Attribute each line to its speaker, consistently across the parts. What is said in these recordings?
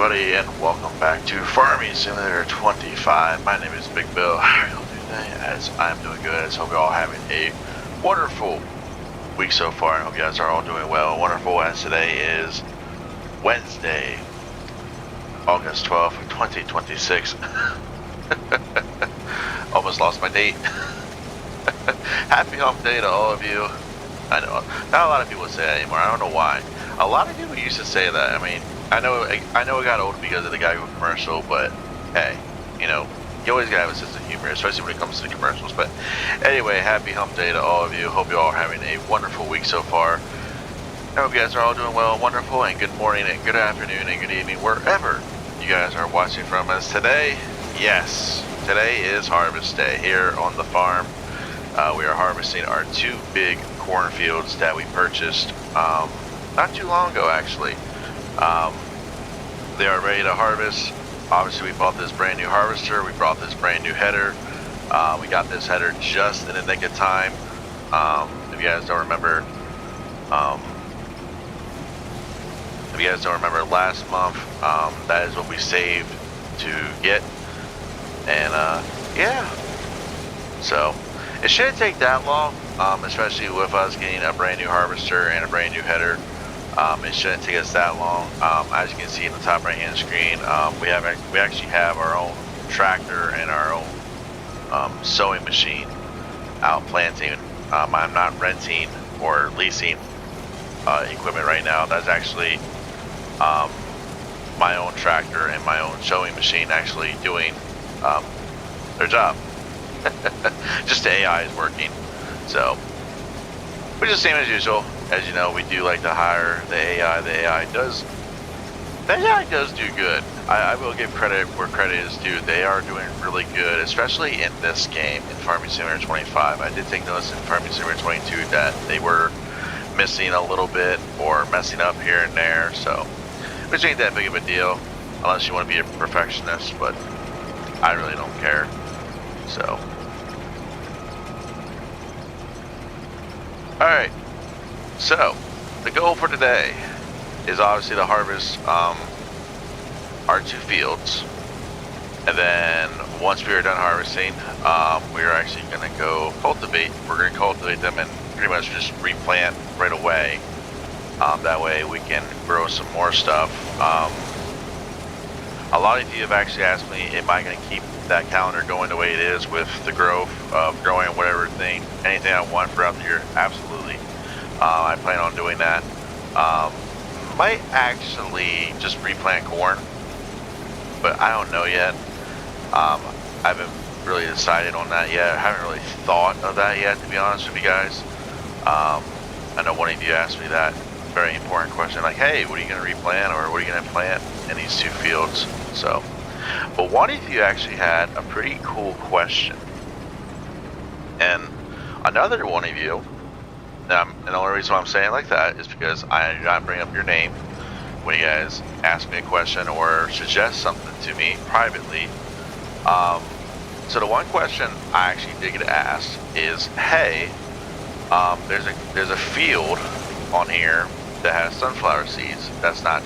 Speaker 1: everybody, and welcome back to Farming Simulator 25. My name is Big Bill. How are you doing today? As I'm doing good, I hope you're all having a wonderful week so far. I hope you guys are all doing well. Wonderful, as today is Wednesday, August 12th, 2026. Almost lost my date. Happy hump day to all of you. I know not a lot of people say that anymore. I don't know why. A lot of people used to say that. I mean, I know it got old because of the Geico commercial, but hey, you know, you always gotta have a sense of humor, especially when it comes to the commercials. But anyway, happy hump day to all of you. Hope you all are having a wonderful week so far. I hope you guys are all doing well, wonderful, and good morning and good afternoon and good evening wherever you guys are watching from us today. Yes, today is harvest day here on the farm. We are harvesting our two big cornfields that we purchased not too long ago, actually. They are ready to harvest. Obviously, we bought this brand new harvester. We brought this brand new header. We got this header just in the nick of time. If you guys don't remember, last month, that is what we saved to get. And yeah, so it shouldn't take that long, especially with us getting a brand new harvester and a brand new header. It shouldn't take us that long. As you can see in the top right hand screen, we actually have our own tractor and our own sowing machine out planting. I'm not renting or leasing equipment right now. That's actually my own tractor and my own sowing machine actually doing their job. Just the AI is working, so which is the same as usual. As you know, we do like to hire the AI. The AI does do good. I will give credit where credit is due. They are doing really good, especially in this game, in Farming Simulator 25. I did take notice in Farming Simulator 22 that they were missing a little bit or messing up here and there, so which ain't that big of a deal unless you want to be a perfectionist, but I really don't care. So alright, so the goal for today is obviously to harvest our two fields, and then once we are done harvesting, we are actually going to go cultivate. We're going to cultivate them and pretty much just replant right away. That way we can grow some more stuff. A lot of you have actually asked me, am I going to keep that calendar going the way it is with the growth of growing anything I want throughout the year? Absolutely. I plan on doing that. Might actually just replant corn, but I don't know yet. I haven't really decided on that yet. I haven't really thought of that yet, to be honest with you guys. I know one of you asked me that very important question, like, hey, what are you going to replant, or what are you going to plant in these two fields? So, but one of you actually had a pretty cool question, and another one of you, and the only reason why I'm saying it like that is because I do not bring up your name when you guys ask me a question or suggest something to me privately. So the one question I actually did get asked is, hey, there's a field on here that has sunflower seeds. That's not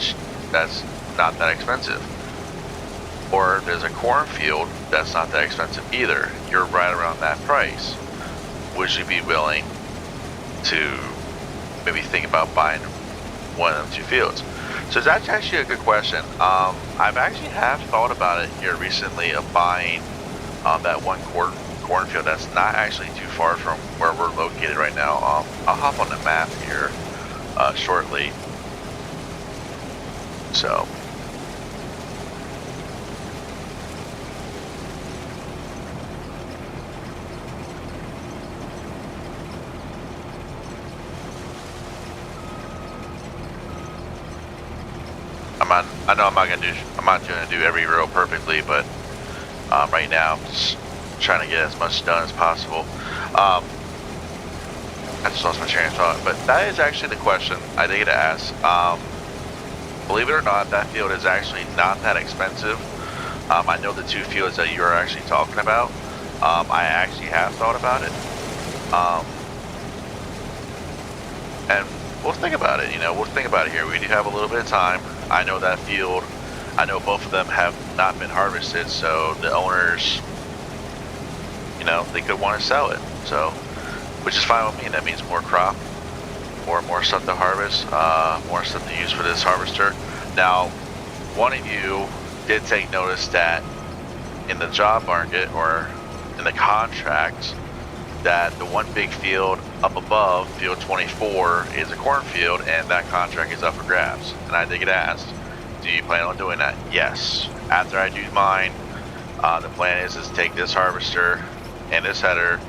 Speaker 1: that expensive. Or there's a cornfield that's not that expensive either. You're right around that price. Would you be willing to maybe think about buying one of them two fields? So that's actually a good question. I've actually have thought about it here recently of buying that one cornfield that's not actually too far from where we're located right now. I'll hop on the map here shortly. So I know I'm not gonna do every row perfectly, but right now I'm just trying to get as much done as possible. I just lost my train of thought, but that is actually the question I did get to ask. Believe it or not, that field is actually not that expensive. I know the two fields that you are actually talking about. I actually have thought about it, and we'll think about it. We'll think about it here. We do have a little bit of time. I know that field I know both of them have not been harvested, so the owners, you know, they could want to sell it. So, which is fine with me. That means more crop, more stuff to harvest, more stuff to use for this harvester. Now, one of you did take notice that in the job market or in the contract that the one big field up above, field 24, is a cornfield, and that contract is up for grabs. And I did get asked, do you plan on doing that? Yes. After I do mine, the plan is to take this harvester and this header,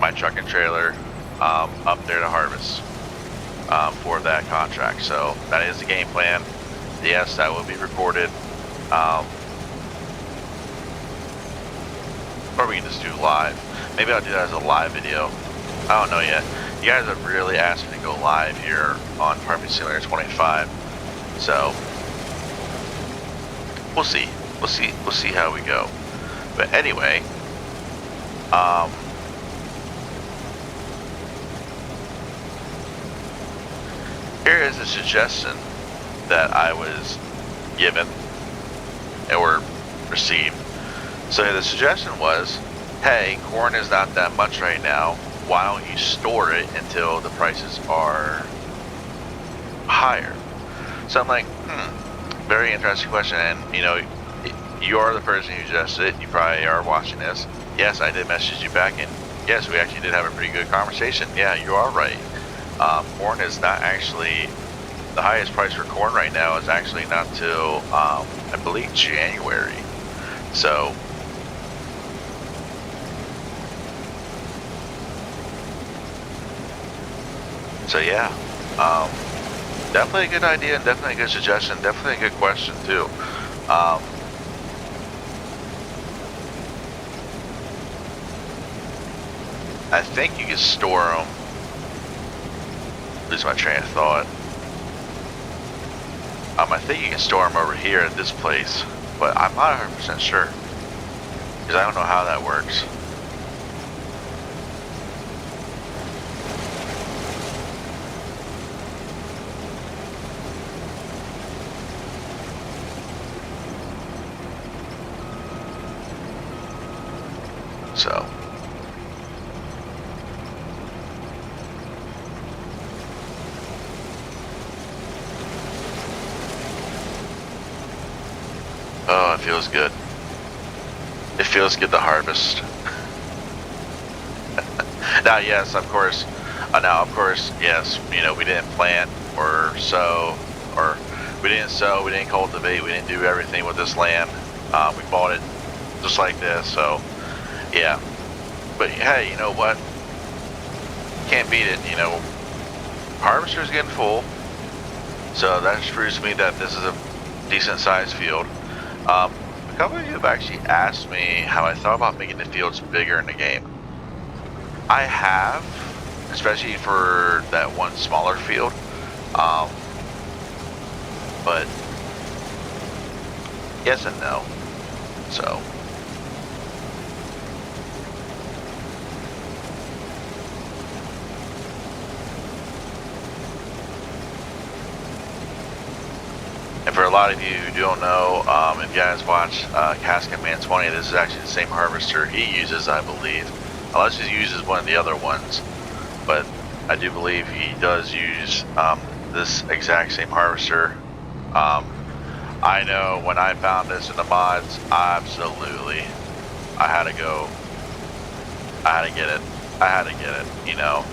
Speaker 1: my truck and trailer, up there to harvest for that contract. So that is the game plan. Yes, that will be recorded. Or we can just do live. Maybe I'll do that as a live video. I don't know yet. You guys have really asked me to go live here on Farming Simulator 25. So we'll see. We'll see how we go. But anyway, here is a suggestion that I was given or received. So the suggestion was, hey, corn is not that much right now. Why don't you store it until the prices are higher? So I'm like, very interesting question. And you know, you are the person who suggested it. You probably are watching this. Yes, I did message you back, and yes, we actually did have a pretty good conversation. Yeah, you are right. Corn is not actually, the highest price for corn right now is actually not till, I believe, January. So yeah, definitely a good idea and definitely a good suggestion, definitely a good question too. I think you can store them, lose my train of thought. I think you can store them over here at this place, but I'm not 100% sure, because I don't know how that works. So oh, it feels good. It feels good to harvest. Now, yes, of course. Yes. You know, we didn't plant or sow, or we didn't sow, we didn't cultivate, we didn't do everything with this land. We bought it just like this. So, yeah. But hey, you know what? Can't beat it. You know, harvester's getting full, so that proves to me that this is a decent sized field. A couple of you have actually asked me how I thought about making the fields bigger in the game. I have, especially for that one smaller field. But yes and no. So and for a lot of you who don't know, if you guys watch Casket Man 20, this is actually the same harvester he uses, I believe. Unless he uses one of the other ones. But I do believe he does use this exact same harvester. I know when I found this in the mods, absolutely, I had to get it, you know.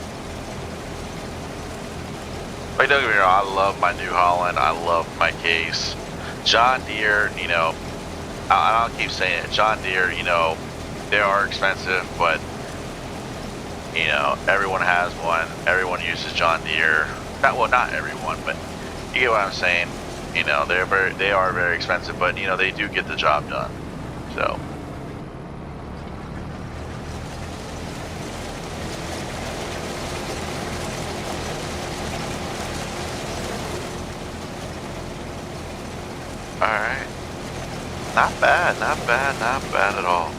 Speaker 1: Like, don't get me wrong, I love my New Holland, I love my Case. John Deere, you know, I'll keep saying it, John Deere, you know, they are expensive, but, you know, everyone has one, everyone uses John Deere. Not everyone, but you get what I'm saying. You know, they are very expensive, but, you know, they do get the job done, so. Alright. Not bad at all.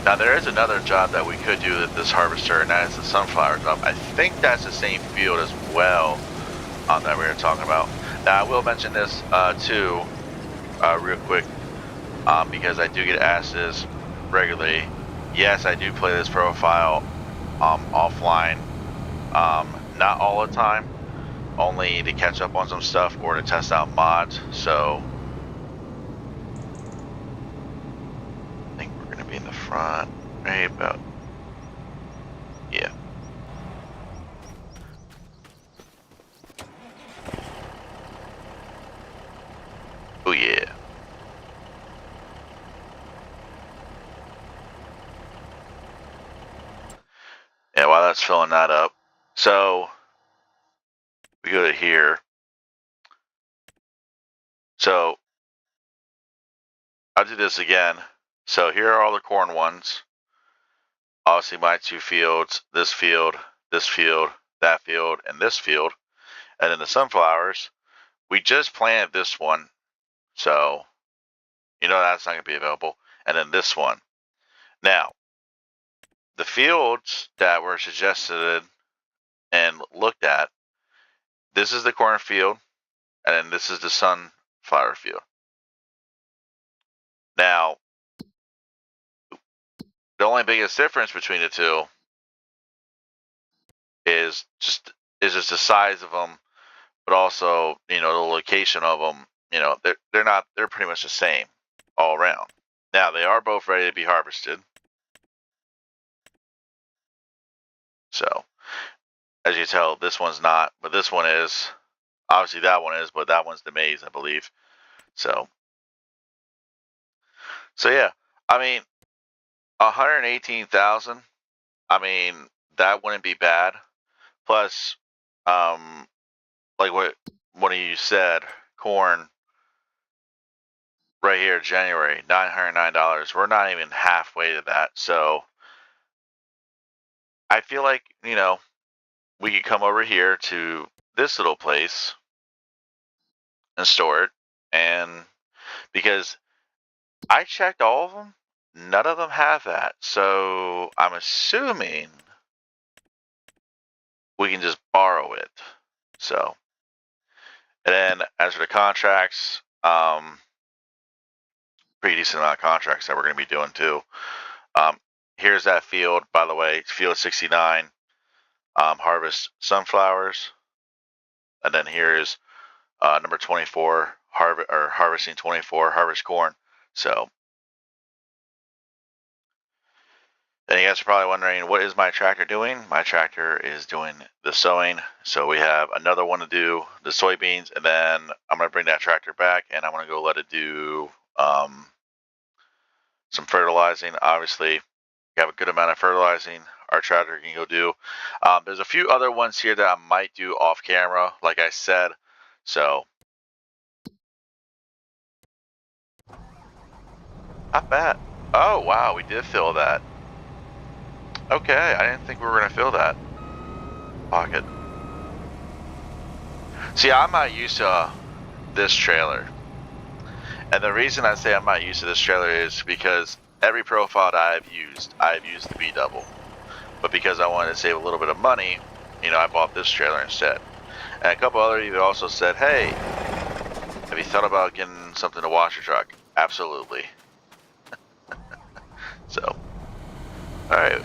Speaker 1: Now there is another job that we could do with this harvester, and that is the sunflower job. I think that's the same field as well that we were talking about. Now I will mention this too. real quick, because I do get asked this regularly. Yes, I do play this profile offline, not all the time, only to catch up on some stuff or to test out mods. So I think we're going to be in the front, right about, yeah. Oh yeah. Yeah, while that's filling that up, so we go to here. So I'll do this again. So here are all the corn ones. Obviously my 2 fields, this field, that field, and this field. And then the sunflowers, we just planted this one. So, that's not going to be available. And then this one. Now, the fields that were suggested and looked at, this is the cornfield, and then this is the sunflower field. Now, the only biggest difference between the two is just the size of them, but also the location of them. They're pretty much the same all around. Now they are both ready to be harvested. So as you tell, this one's not, but this one is. Obviously that one is, but that one's the maize, I believe. So yeah, I mean, 118,000. I mean, that wouldn't be bad. Plus, like what one of you said, corn right here, January, $909. We're not even halfway to that. So I feel like, we could come over here to this little place and store it. And because I checked all of them, none of them have that. So I'm assuming we can just borrow it. So, and then as for the contracts, pretty decent amount of contracts that we're going to be doing too. Here's that field, by the way, field 69, harvest sunflowers. And then here's number 24, harvesting 24, harvest corn. So, then you guys are probably wondering, what is my tractor doing? My tractor is doing the sowing. So we have another one to do, the soybeans, and then I'm going to bring that tractor back and I'm going to go let it do some fertilizing. Obviously, you have a good amount of fertilizing our tractor can go do. There's a few other ones here that I might do off camera, like I said. So, not bad. Oh, wow, we did fill that. Okay, I didn't think we were going to fill that. Pocket. See, I'm not used to this trailer. And the reason I say I'm not used to this trailer is because every profile that I've used the B-double. But because I wanted to save a little bit of money, I bought this trailer instead. And a couple other of you also said, hey, have you thought about getting something to wash your truck? Absolutely. So, alright.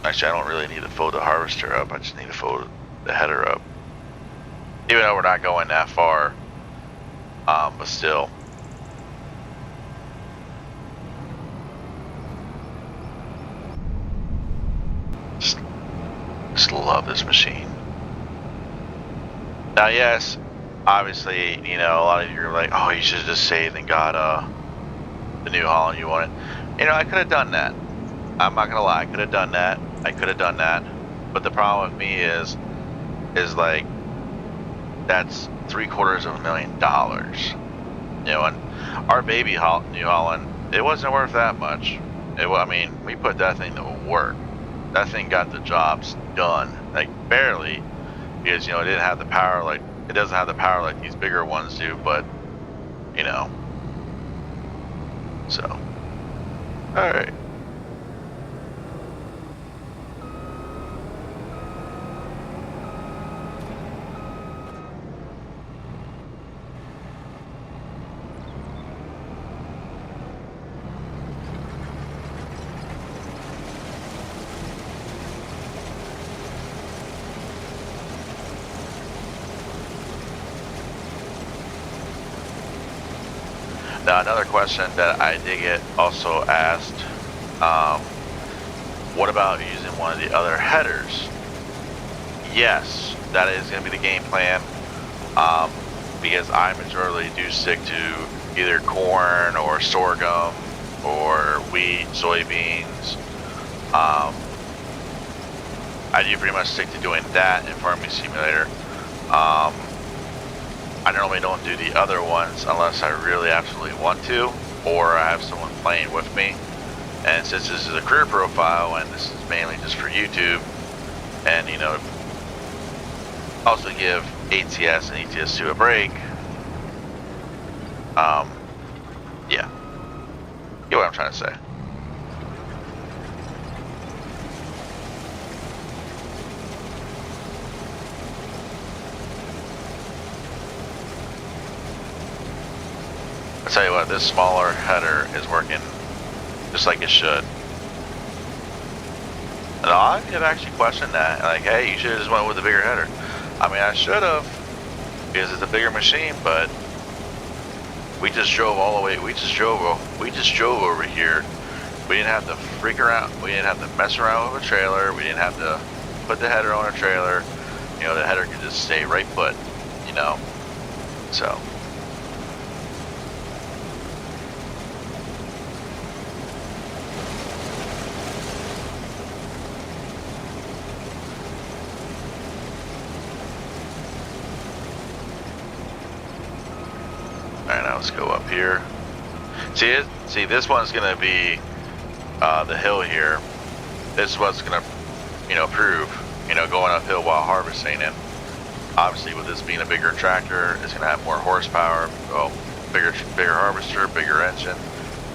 Speaker 1: Actually, I don't really need to fold the harvester up. I just need to fold the header up. Even though we're not going that far. But still. Just love this machine. Now, yes, obviously, a lot of you are like, oh, you should have just saved and got the New Holland you wanted. I could have done that. I'm not gonna lie, I could have done that. But the problem with me is like, that's $750,000. And our baby New Holland, it wasn't worth that much. We put that thing to work. That thing got the jobs done, like barely, because it didn't have the power it doesn't have the power like these bigger ones do, but so all right. Now, another question that I did get also asked, what about using one of the other headers? Yes, that is going to be the game plan, because I majorly do stick to either corn or sorghum or wheat, soybeans. I do pretty much stick to doing that in Farming Simulator. I normally don't do the other ones unless I really absolutely want to, or I have someone playing with me. And since this is a career profile and this is mainly just for YouTube, and you know, also give ATS and ETS2 a break. Yeah, you know what I'm trying to say. I tell you what, this smaller header is working just like it should. And I have actually questioned that. Like, hey, you should have just went with the bigger header. I mean, I should have, because it's a bigger machine, but we just drove all the way. We just drove over here. We didn't have to freak around. We didn't have to mess around with a trailer. We didn't have to put the header on a trailer. You know, the header could just stay right put, you know, so. All right, now let's go up here. See, this one's gonna be the hill here. This is what's gonna, you know, prove, you know, going uphill while harvesting. And obviously, with this being a bigger tractor, it's gonna have more horsepower. Well, bigger harvester, bigger engine,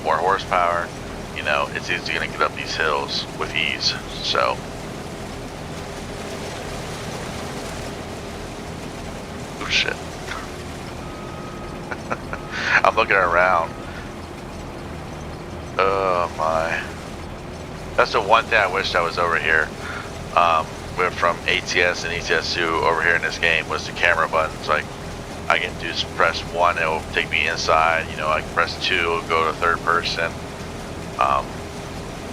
Speaker 1: more horsepower. You know, it's easy gonna get up these hills with ease. So. Oh shit. I'm looking around. Oh my. That's the one thing I wish I was over here. Went from ATS and ETS2 over here in this game was the camera buttons. Like, I can just press 1, it will take me inside. You know, I can press 2, it'll go to third person.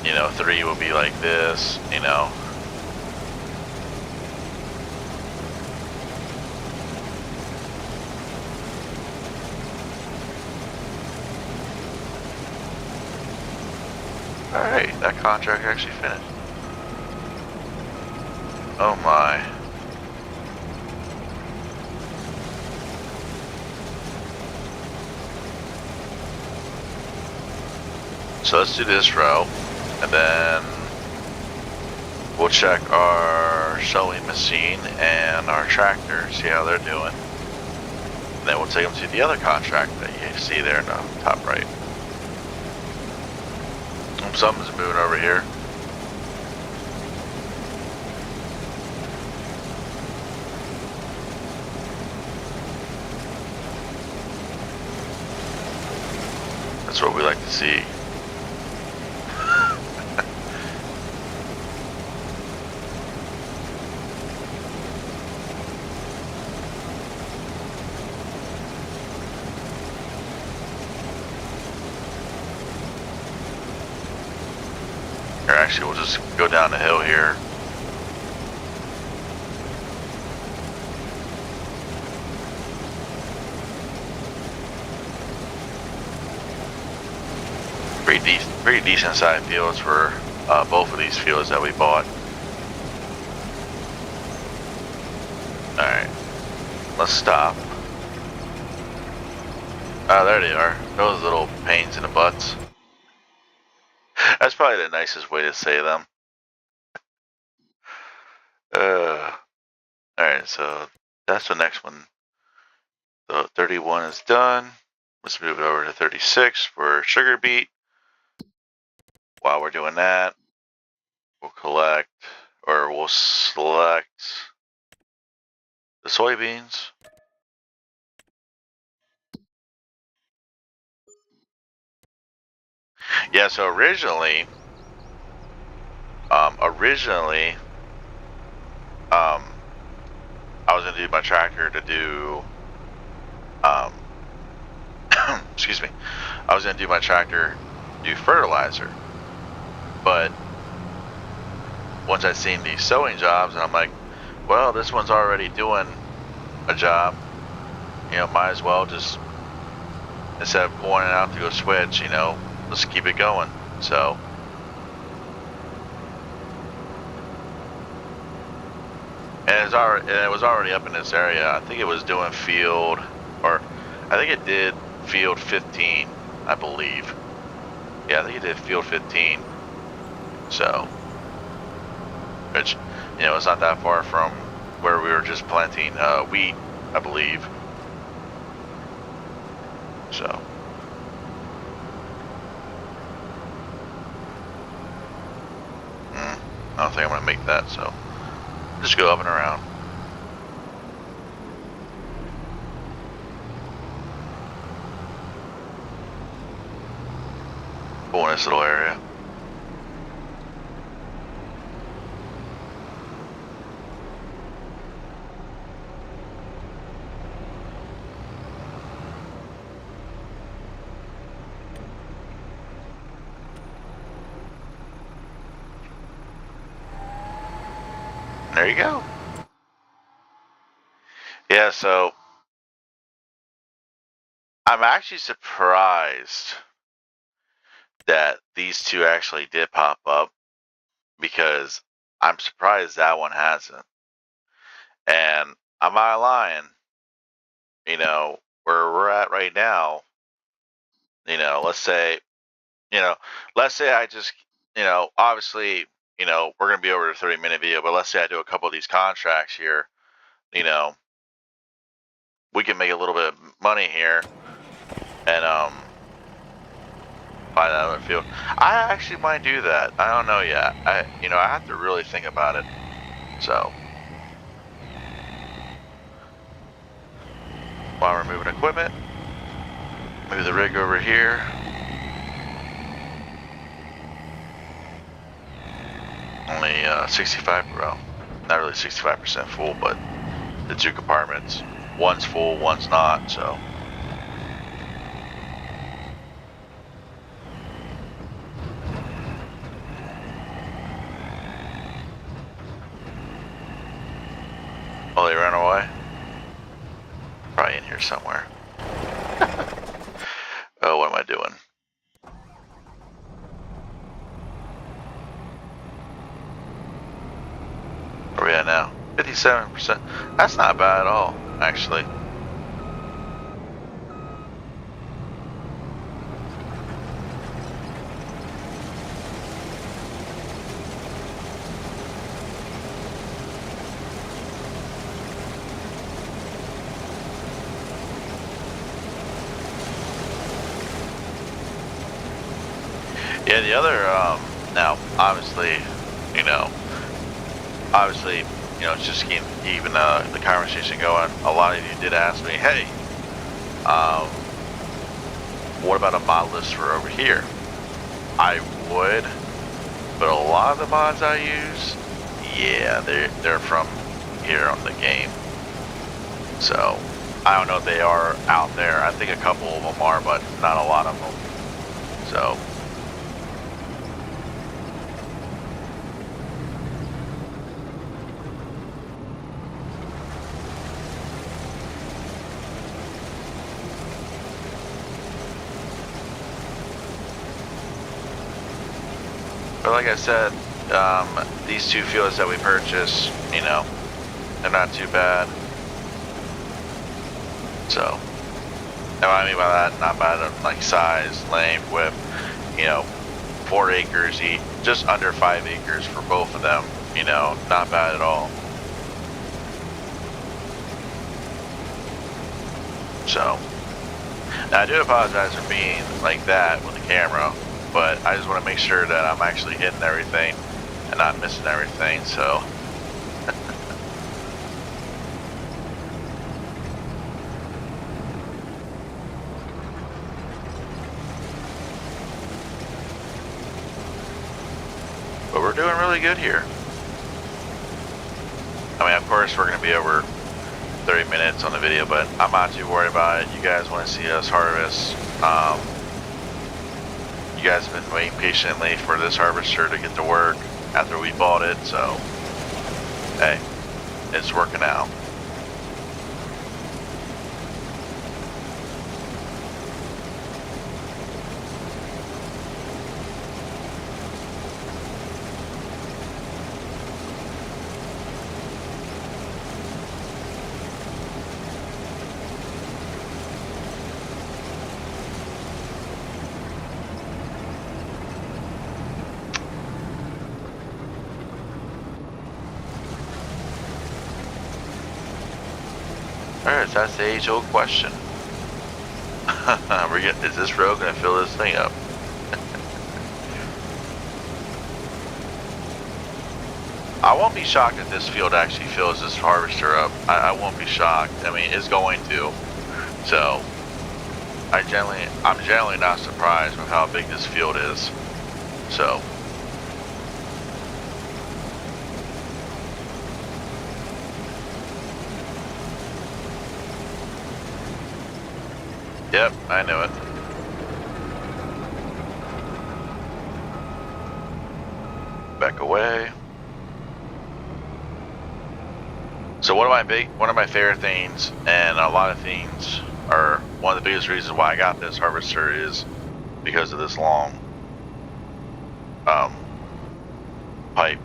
Speaker 1: You know, 3 will be like this, you know. Alright, that contract actually finished. Oh my. So let's do this row, and then we'll check our sowing machine and our tractor, see how they're doing. And then we'll take them to the other contract that you see there in the top right. Something's moving over here. That's what we like to see. Actually, we'll just go down the hill here. Pretty decent sized fields for both of these fields that we bought. Alright, let's stop. Oh, there they are. Those little pains in the butts. That's probably the nicest way to say them. Alright, so that's the next one. So 31 is done. Let's move it over to 36 for sugar beet. While we're doing that, we'll select the soybeans. Yeah, so originally, I was gonna do my tractor to do, excuse me, I was gonna do my tractor do fertilizer, but once I seen these sowing jobs, and I'm like, well, this one's already doing a job, you know, might as well just, instead of going out to go switch, you know, let's keep it going. So and it was already up in this area. I think it was doing field, or I think it did field 15, I believe. Yeah, I think it did field 15. So, which, you know, it's not that far from where we were just planting wheat, I believe. So, I don't think I'm gonna make that. So, just go up and around. Go in this little area. There you go. Yeah, so I'm actually surprised that these two actually did pop up, because I'm surprised that one hasn't. And I'm not lying, you know, where we're at right now, you know, let's say I just, you know, obviously, you know, we're going to be over the 30-minute video, but let's say I do a couple of these contracts here, you know, we can make a little bit of money here and buy that other field. I actually might do that. I don't know yet. I have to really think about it. So, while we're moving equipment, move the rig over here. Only 65, well, not really 65% full, but the two compartments, one's full, one's not, so. Oh, they ran away? Probably in here somewhere. Oh, what am I doing? Where are we at now? 57%. That's not bad at all, actually. Yeah, the other, now, obviously, you know, just keeping the conversation going. A lot of you did ask me, hey, what about a mod list for over here? I would, but a lot of the mods I use, yeah, they're from here on the game. So, I don't know if they are out there. I think a couple of them are, but not a lot of them. So, but like I said, these two fields that we purchased, you know, they're not too bad. So, and what I mean by that, not bad of like size, length, width, you know, 4 acres each, just under 5 acres for both of them, you know, not bad at all. So, now I do apologize for being like that with the camera, but I just want to make sure that I'm actually hitting everything and not missing everything, so. But we're doing really good here. I mean, of course, we're going to be over 30 minutes on the video, but I'm not too worried about it. You guys want to see us harvest. You guys have been waiting patiently for this harvester to get to work after we bought it, so hey, it's working out. Alright, that's the age-old question. Is this road gonna fill this thing up? I won't be shocked if this field actually fills this harvester up. I won't be shocked. I mean, it's going to. So, I'm generally not surprised with how big this field is. So. Yep, I knew it. Back away. So one of my favorite things, and a lot of things, are one of the biggest reasons why I got this harvester is because of this long pipe.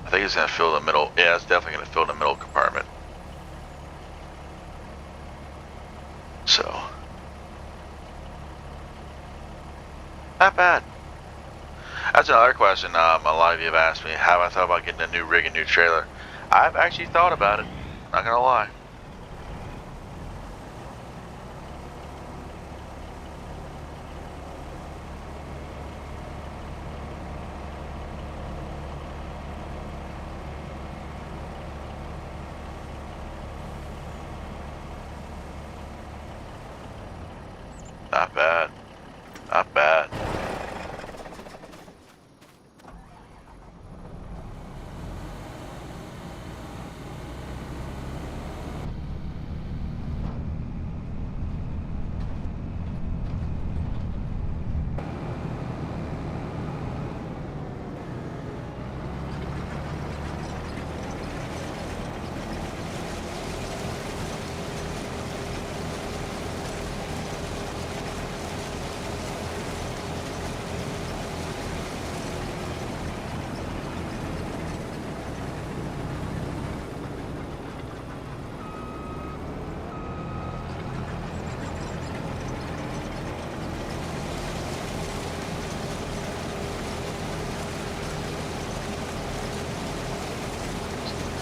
Speaker 1: I think it's gonna fill the middle. Yeah, it's definitely gonna fill the middle compartment. So, not bad. That's another question. A lot of you have asked me, have I thought about getting a new rig and new trailer? I've actually thought about it. Not gonna lie. Not bad. Not bad.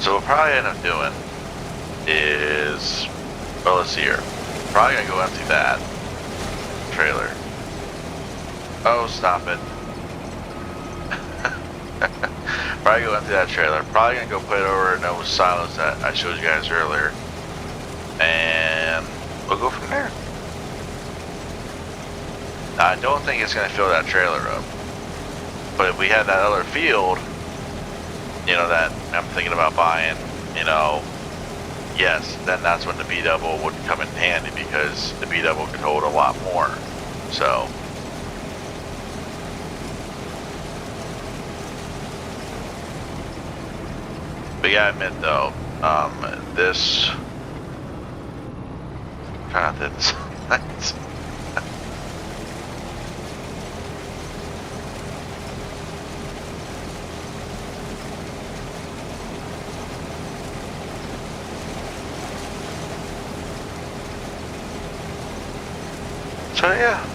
Speaker 1: So what we'll probably end up doing is, well, let's see here. Probably gonna go empty that trailer. Oh, stop it. Probably go empty that trailer. Probably gonna go put it over in those silos that I showed you guys earlier. And we'll go from there. I don't think it's gonna fill that trailer up. But if we had that other field, you know, that I'm thinking about buying, you know, yes, then that's when the B-double would come in handy, because the B-double could hold a lot more. So, but yeah, I admit though, this, try not to hit this. So yeah.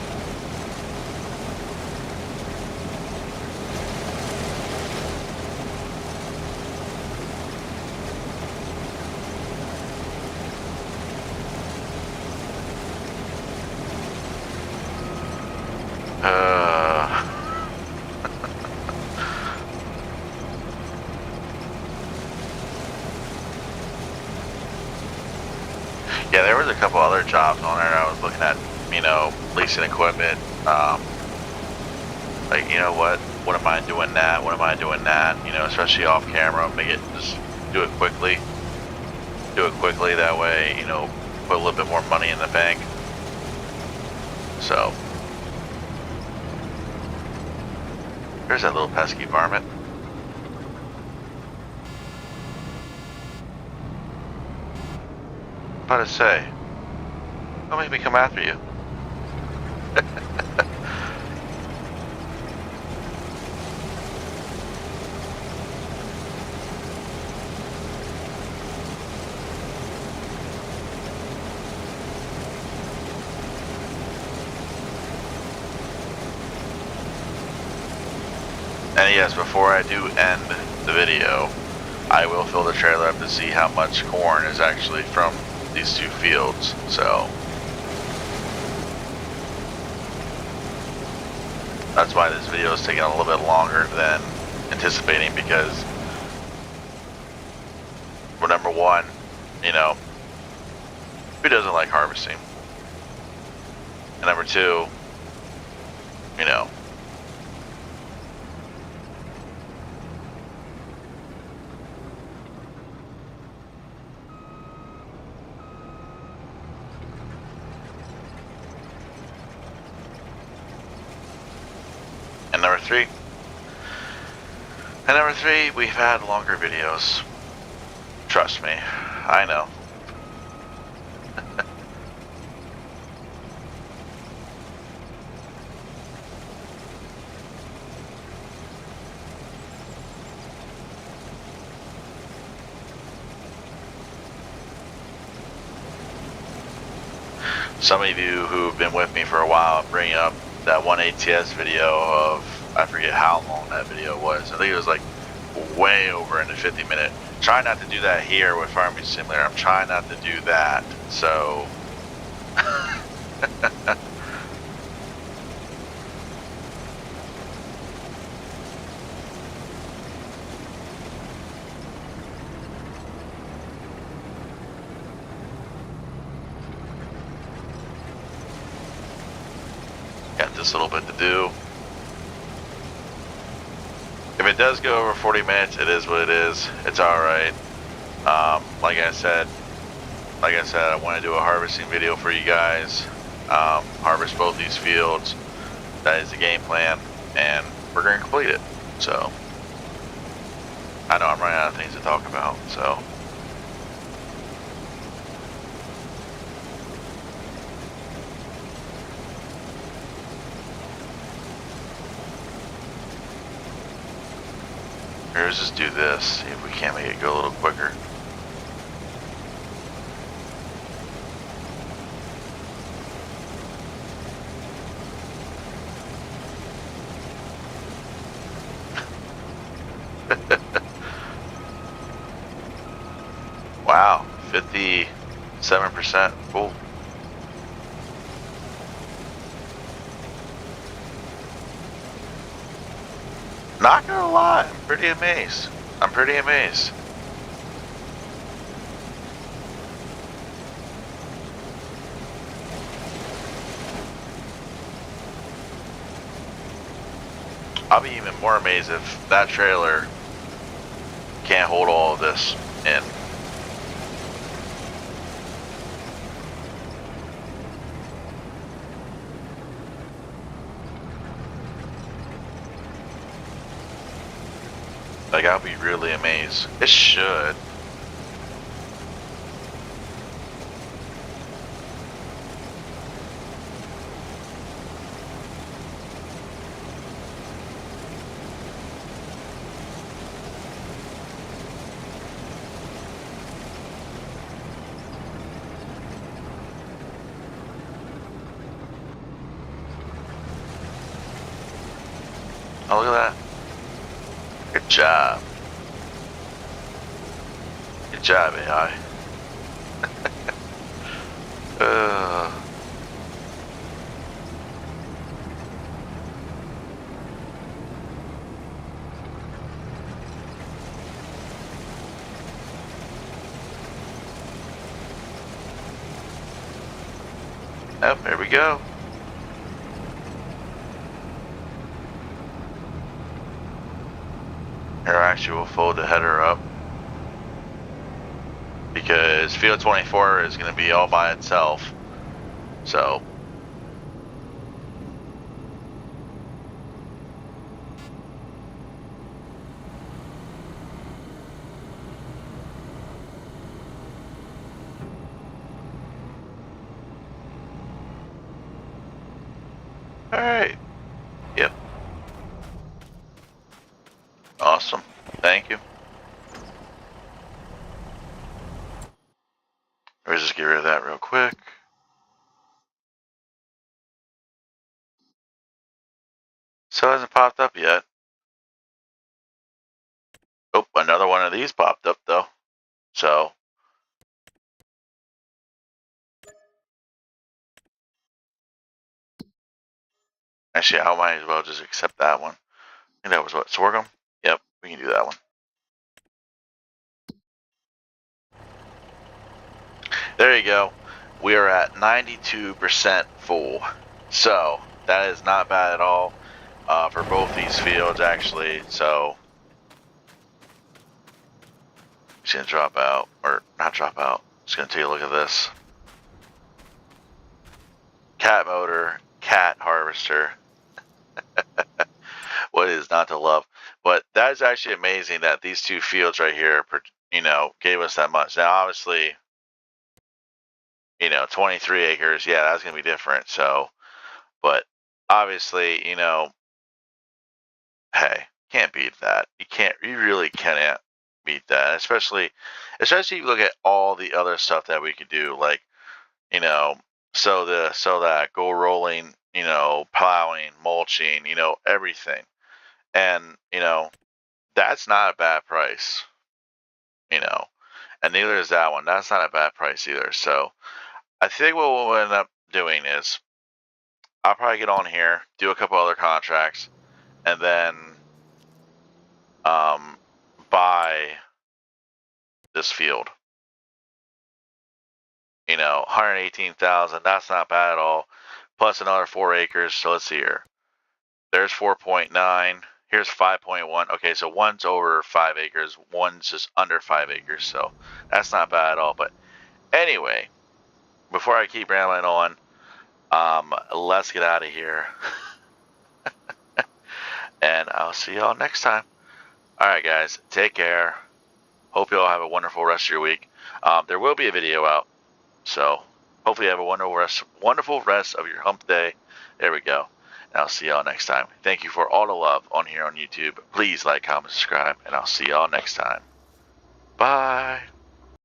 Speaker 1: Yeah, there was a couple other jobs on there I was looking at you know, leasing equipment. Like, you know what am I doing that? What am I doing that? You know, especially off camera, just do it quickly. Do it quickly, that way, you know, put a little bit more money in the bank. So, there's that little pesky varmint. About to say, don't make me come after you. And yes, before I do end the video, I will fill the trailer up to see how much corn is actually from these two fields. So that's why this video is taking a little bit longer than anticipating, because, well, number one, you know, who doesn't like harvesting? And number two, you know, and number three, we've had longer videos. Trust me, I know. Some of you who've been with me for a while bring up that one ATS video of, I forget how long that video was. I think it was like way over in the 50-minute. Try not to do that here with Farming Simulator. I'm trying not to do that. So got this little bit to do. If it does go over 40 minutes, it is what it is. It's alright. Like I said, I want to do a harvesting video for you guys. Harvest both these fields. That is the game plan, and we're going to complete it. So, I know I'm running out of things to talk about, so. Let's just do this, see if we can't make it go a little quicker. Wow, 57%. Cool. Not gonna lie, I'm pretty amazed. I'll be even more amazed if that trailer can't hold all of this in. Like, I'll be really amazed. It should. Oh, look at that. Good job. Good job, AI. Oh, there we go. Here, actually, we'll fold the header up because field 24 is going to be all by itself. So. All right. Yep. Awesome. Thank you. Let's just get rid of that real quick. So it hasn't popped up yet. Oh, another one of these popped up though. So. Actually, I might as well just accept that one. I think that was what, sorghum? Yep, we can do that one. There you go. We are at 92% full. So that is not bad at all for both these fields, actually. So just gonna drop out, or not drop out. Just gonna take a look at this. Cat motor, cat harvester. What is not to love? But that is actually amazing that these two fields right here, gave us that much. Now, obviously, 23 acres, yeah, that's gonna be different. So, but obviously, hey, can't beat that. You really cannot beat that. Especially if you look at all the other stuff that we could do, like, so that go rolling, plowing, mulching, everything. And, that's not a bad price, and neither is that one. That's not a bad price either. So I think what we'll end up doing is I'll probably get on here, do a couple other contracts, and then buy this field. 118,000. That's not bad at all. Plus another 4 acres. So let's see here. There's 4.9. Here's 5.1. Okay, so one's over 5 acres. One's just under 5 acres. So that's not bad at all. But anyway, before I keep rambling on, let's get out of here. And I'll see y'all next time. All right, guys. Take care. Hope you all have a wonderful rest of your week. There will be a video out. So hopefully you have a wonderful rest of your hump day. There we go. And I'll see y'all next time. Thank you for all the love on here on YouTube. Please like, comment, subscribe, and I'll see y'all next time. Bye.